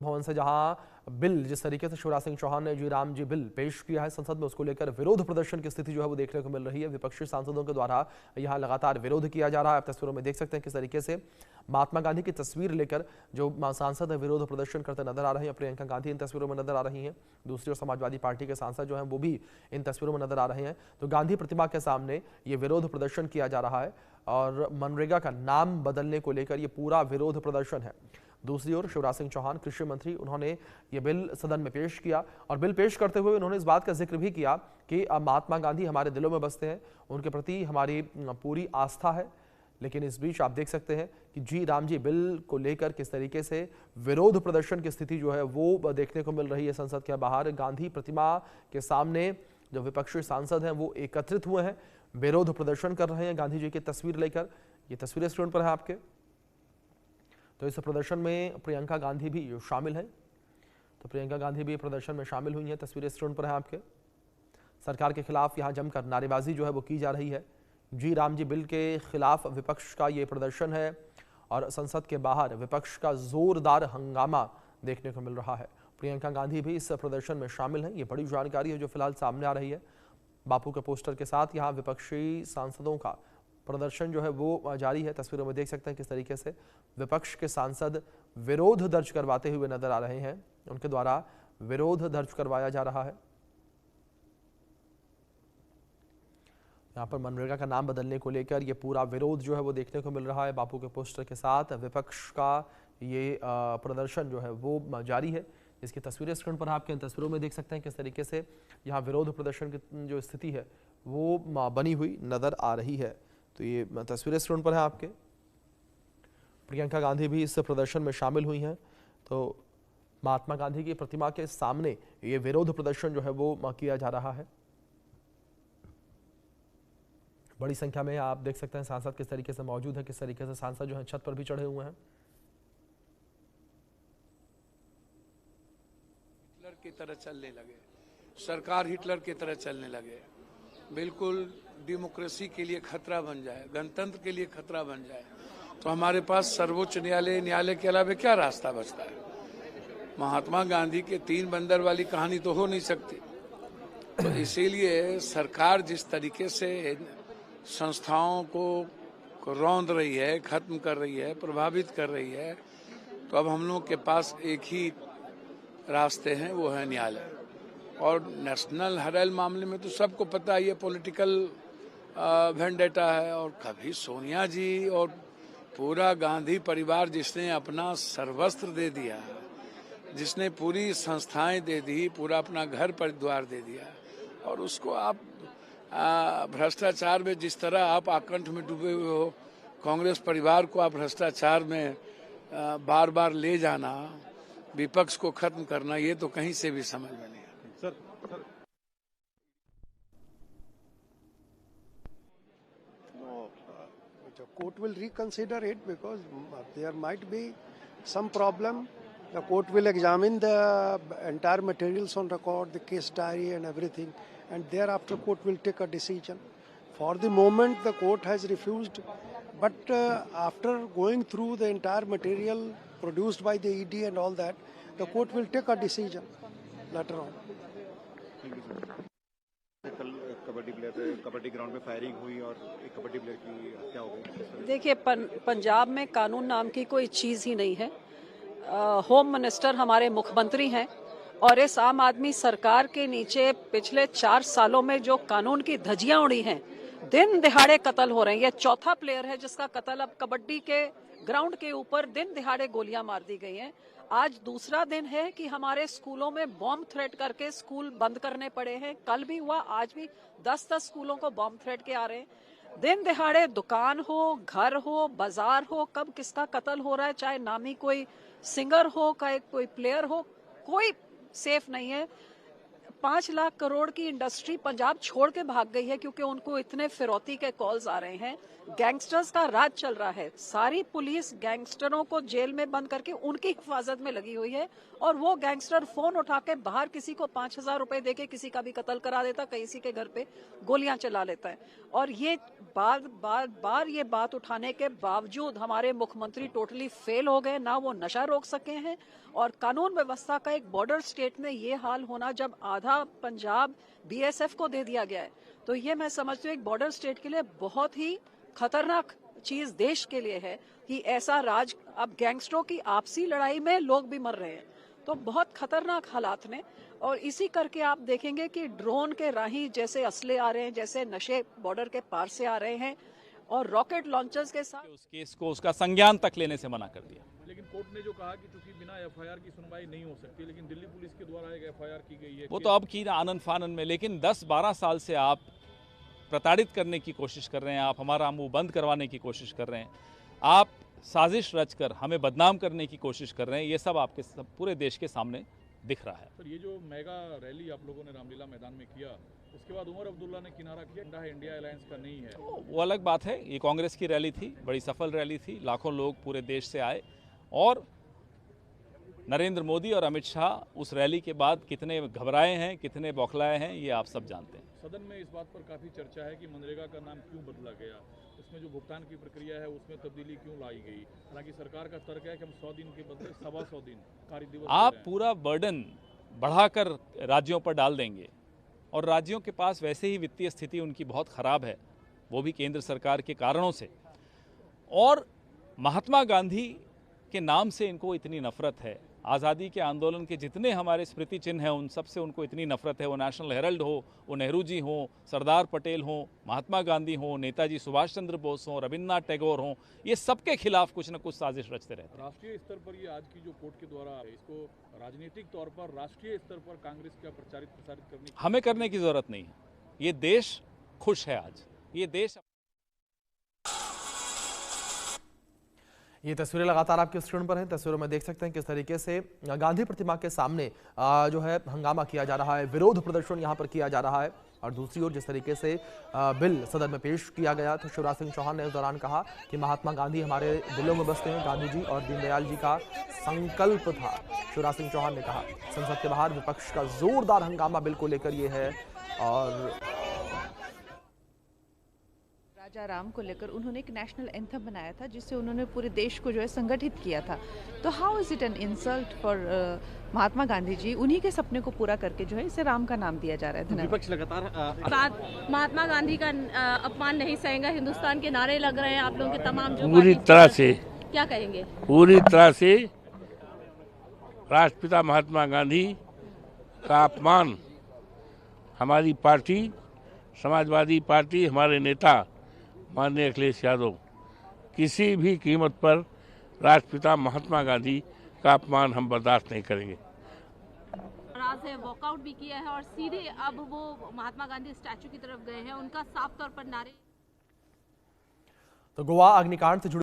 भवन से जहां बिल जिस तरीके से शिवराज सिंह चौहान ने जी राम जी बिल पेश किया है संसद में, उसको लेकर विरोध प्रदर्शन की स्थिति जो है वो देखने को मिल रही है। विपक्षी सांसदों के द्वारा यहां लगातार विरोध किया जा रहा है। आप तस्वीरों में देख सकते हैं किस तरीके से महात्मा गांधी की तस्वीर लेकर जो सांसद है विरोध प्रदर्शन करते नजर आ रहे हैं। प्रियंका गांधी इन तस्वीरों में नजर आ रही हैं। दूसरी ओर समाजवादी पार्टी के सांसद जो हैं वो भी इन तस्वीरों में नजर आ रहे हैं। तो गांधी प्रतिमा के सामने ये विरोध प्रदर्शन किया जा रहा है और मनरेगा का नाम बदलने को लेकर ये पूरा विरोध प्रदर्शन है। दूसरी ओर शिवराज सिंह चौहान कृषि मंत्री, उन्होंने ये बिल सदन में पेश किया और बिल पेश करते हुए उन्होंने इस बात का जिक्र भी किया कि महात्मा गांधी हमारे दिलों में बसते हैं, उनके प्रति हमारी पूरी आस्था है। लेकिन इस बीच आप देख सकते हैं कि जी राम जी बिल को लेकर किस तरीके से विरोध प्रदर्शन की स्थिति जो है वो देखने को मिल रही है। संसद के बाहर गांधी प्रतिमा के सामने जो विपक्षी सांसद हैं वो एकत्रित हुए हैं, विरोध प्रदर्शन कर रहे हैं गांधी जी की तस्वीर लेकर। ये तस्वीरें स्क्रीन पर है आपके। तो इस प्रदर्शन में प्रियंका गांधी भी शामिल हैं। तो प्रियंका गांधी भी प्रदर्शन में शामिल हुई हैं। तस्वीरें स्क्रीन पर है आपके। सरकार के खिलाफ यहां जमकर नारेबाजी जो है वो की जा रही है। जी राम जी बिल के खिलाफ विपक्ष का ये प्रदर्शन है और संसद के बाहर विपक्ष का जोरदार हंगामा देखने को मिल रहा है। प्रियंका गांधी भी इस प्रदर्शन में शामिल हैं। ये बड़ी जानकारी है जो फिलहाल सामने आ रही है। बापू के पोस्टर के साथ यहाँ विपक्षी सांसदों का प्रदर्शन जो है वो जारी है। तस्वीरों में देख सकते हैं किस तरीके से विपक्ष के सांसद विरोध दर्ज करवाते हुए नजर आ रहे हैं। उनके द्वारा विरोध दर्ज करवाया जा रहा है। यहाँ पर मनरेगा का नाम बदलने को लेकर ये पूरा विरोध जो है वो देखने को मिल रहा है। बापू के पोस्टर के साथ विपक्ष का ये प्रदर्शन जो है वो जारी है। इसकी तस्वीरें स्क्रीन पर आपके इन तस्वीरों में देख सकते हैं किस तरीके से यहाँ विरोध प्रदर्शन की जो स्थिति है वो बनी हुई नजर आ रही है। तो ये तस्वीरें स्क्रीन पर है आपके। प्रियंका गांधी भी इस प्रदर्शन में शामिल हुई हैं। तो महात्मा गांधी की प्रतिमा के सामने ये विरोध प्रदर्शन जो है वो किया जा रहा है। बड़ी संख्या में आप देख सकते हैं सांसद किस तरीके से मौजूद है, किस तरीके से सांसद जो है छत पर भी चढ़े हुए हैं। हिटलर की तरह चलने लगे, सरकार हिटलर की तरह चलने लगे, बिल्कुल डेमोक्रेसी के लिए खतरा बन जाए, गणतंत्र के लिए खतरा बन जाए, तो हमारे पास सर्वोच्च न्यायालय के अलावा क्या रास्ता बचता है? महात्मा गांधी के 3 बंदर वाली कहानी तो हो नहीं सकती। तो इसीलिए सरकार जिस तरीके से संस्थाओं को रौंद रही है, खत्म कर रही है, प्रभावित कर रही है, तो अब हम लोग के पास एक ही रास्ते हैं, वो है न्यायालय। और नेशनल हेराल्ड मामले में तो सबको पता है ये पॉलिटिकल वेंडेटा है। और कभी सोनिया जी और पूरा गांधी परिवार जिसने अपना सर्वस्त्र दे दिया, जिसने पूरी संस्थाएं दे दी, पूरा अपना घर परिवार दे दिया, और उसको आप भ्रष्टाचार में जिस तरह आप आकंठ में डूबे हुए हो, कांग्रेस परिवार को आप भ्रष्टाचार में बार बार ले जाना, विपक्ष को खत्म करना, ये तो कहीं से भी समझ में नहीं। Sir, no, the court will reconsider it because there might be some problem. The court will examine the entire materials on record, the case diary and everything, and thereafter court will take a decision. For the moment, the court has refused, but after going through the entire material produced by the ED and all that, the court will take a decision later on. कल kabaddi player kabaddi ground पे firing हुई और एक kabaddi player की हत्या हो गई। देखिए, पंजाब में कानून नाम की कोई चीज़ ही नहीं है। होम मिनिस्टर हमारे मुख्यमंत्री हैं और इस आम आदमी सरकार के नीचे पिछले 4 सालों में जो कानून की धज्जियां उड़ी हैं, दिन दिहाड़े कत्ल हो रहे हैं। ये चौथा प्लेयर है जिसका कत्ल अब कबड्डी के ग्राउंड के ऊपर दिन दिहाड़े गोलियां मार दी गई हैं। आज दूसरा दिन है कि हमारे स्कूलों में बॉम्ब थ्रेट करके स्कूल बंद करने पड़े हैं। कल भी हुआ, आज भी 10-10 स्कूलों को बॉम्ब थ्रेट के आ रहे हैं। दिन दिहाड़े दुकान हो, घर हो, बाजार हो, कब किसका कत्ल हो रहा है, चाहे नामी कोई सिंगर हो, कोई प्लेयर हो, कोई सेफ नहीं है। 5 लाख करोड़ की इंडस्ट्री पंजाब छोड़ के भाग गई है क्योंकि उनको इतने फिरौती के कॉल्स आ रहे हैं। गैंगस्टर्स का राज चल रहा है। सारी पुलिस गैंगस्टरों को जेल में बंद करके उनकी हिफाजत में लगी हुई है और वो गैंगस्टर फोन उठा के बाहर किसी को 5,000 रुपए देके किसी का भी कत्ल करा देता, किसी के घर पे गोलियां चला लेता है। और ये बार ये बात उठाने के बावजूद हमारे मुख्यमंत्री टोटली फेल हो गए, ना वो नशा रोक सके हैं। और कानून व्यवस्था का एक बॉर्डर स्टेट में ये हाल होना, जब आधा पंजाब BSF को दे दिया गया है, तो ये मैं समझती हूँ एक बॉर्डर स्टेट के लिए बहुत ही खतरनाक चीज देश के लिए है कि ऐसा राज, अब गैंगस्टरों की आपसी लड़ाई में लोग भी मर रहे हैं, तो बहुत खतरनाक हालात में। और इसी करके आप देखेंगे कि ड्रोन के राही जैसे असले आ रहे हैं, जैसे नशे बॉर्डर के पार से आ रहे हैं और रॉकेट लॉन्चर्स के साथ। उस केस को उसका संज्ञान तक लेने से मना कर दिया। लेकिन कोर्ट ने जो कहा कि चूंकि बिना FIR की सुनवाई नहीं हो सकती, लेकिन दिल्ली पुलिस के द्वारा एक FIR की गई है। वो तो अब की ना आनंद फानन में, लेकिन 10-12 साल से आप प्रताड़ित करने की कोशिश कर रहे हैं, आप हमारा मुंह बंद करवाने की कोशिश कर रहे हैं, आप साजिश रचकर हमें बदनाम करने की कोशिश कर रहे हैं। ये सब आपके पूरे देश के सामने दिख रहा है। सर, ये जो मेगा रैली आप लोगों ने रामलीला मैदान में किया, उसके बाद उमर अब्दुल्ला ने किनारा किया, इंडिया अलायंस का नहीं है, वो अलग बात है। ये कांग्रेस की रैली थी, बड़ी सफल रैली थी, लाखों लोग पूरे देश से आए और नरेंद्र मोदी और अमित शाह उस रैली के बाद कितने घबराए हैं, कितने बौखलाए हैं, ये आप सब जानते हैं। सदन में इस बात पर काफी चर्चा है कि मनरेगा का नाम क्यों बदला गया, उसमें जो भुगतान की प्रक्रिया है उसमें तब्दीली क्यों लाई गई। हालांकि सरकार का तर्क है कि हम 100 दिन के बदले 125 दिन कार्य दिवस। आप पूरा बर्डन बढ़ाकर राज्यों पर डाल देंगे और राज्यों के पास वैसे ही वित्तीय स्थिति उनकी बहुत खराब है, वो भी केंद्र सरकार के कारणों से। और महात्मा गांधी के नाम से इनको इतनी नफरत है, आज़ादी के आंदोलन के जितने हमारे स्मृति चिन्ह हैं उन सब से उनको इतनी नफरत है। वो नेशनल हेरल्ड हो, वो नेहरू जी हों, सरदार पटेल हों, महात्मा गांधी हों, नेताजी सुभाष चंद्र बोस हों, रविन्द्रनाथ टैगोर हों, ये सबके खिलाफ कुछ न कुछ साजिश रचते रहते हैं। राष्ट्रीय स्तर पर ये आज की जो कोर्ट के द्वारा इसको राजनीतिक तौर पर राष्ट्रीय स्तर पर कांग्रेस क्या प्रचारित प्रसारित करने हमें करने की जरूरत नहीं है। ये देश खुश है आज, ये देश। ये तस्वीरें लगातार आपके स्क्रीन पर हैं। तस्वीरों में देख सकते हैं किस तरीके से गांधी प्रतिमा के सामने जो है हंगामा किया जा रहा है, विरोध प्रदर्शन यहां पर किया जा रहा है। और दूसरी ओर जिस तरीके से बिल सदन में पेश किया गया तो शिवराज सिंह चौहान ने इस दौरान कहा कि महात्मा गांधी हमारे दिलों में बसते हैं, गांधी जी और दीनदयाल जी का संकल्प था। शिवराज सिंह चौहान ने कहा संसद के बाहर विपक्ष का जोरदार हंगामा बिल को लेकर ये है। और राजा राम को लेकर उन्होंने एक नेशनल एंथम बनाया था जिससे उन्होंने पूरे देश को जो है संगठित किया था। तो how is it an insult for Mahatma Gandhi ji, उन्हीं के सपने को पूरा करके जो है इसे राम का नाम दिया जा रहा है। विपक्ष लगातार महात्मा गांधी का अपमान नहीं सहेगा, हिंदुस्तान के नारे लग रहे हैं आप लोगों के तमाम जो पूरी तरह से, क्या कहेंगे? पूरी तरह से राष्ट्रपिता महात्मा गांधी का अपमान हमारी पार्टी समाजवादी पार्टी, हमारे नेता माननीय अखिलेश यादव किसी भी कीमत पर राष्ट्रपिता महात्मा गांधी का अपमान हम बर्दाश्त नहीं करेंगे। नाराज है, वॉकआउट भी किया है और सीधे अब वो महात्मा गांधी स्टैचू की तरफ गए हैं, उनका साफ तौर पर नारे। तो गोवा अग्निकांड से जुड़े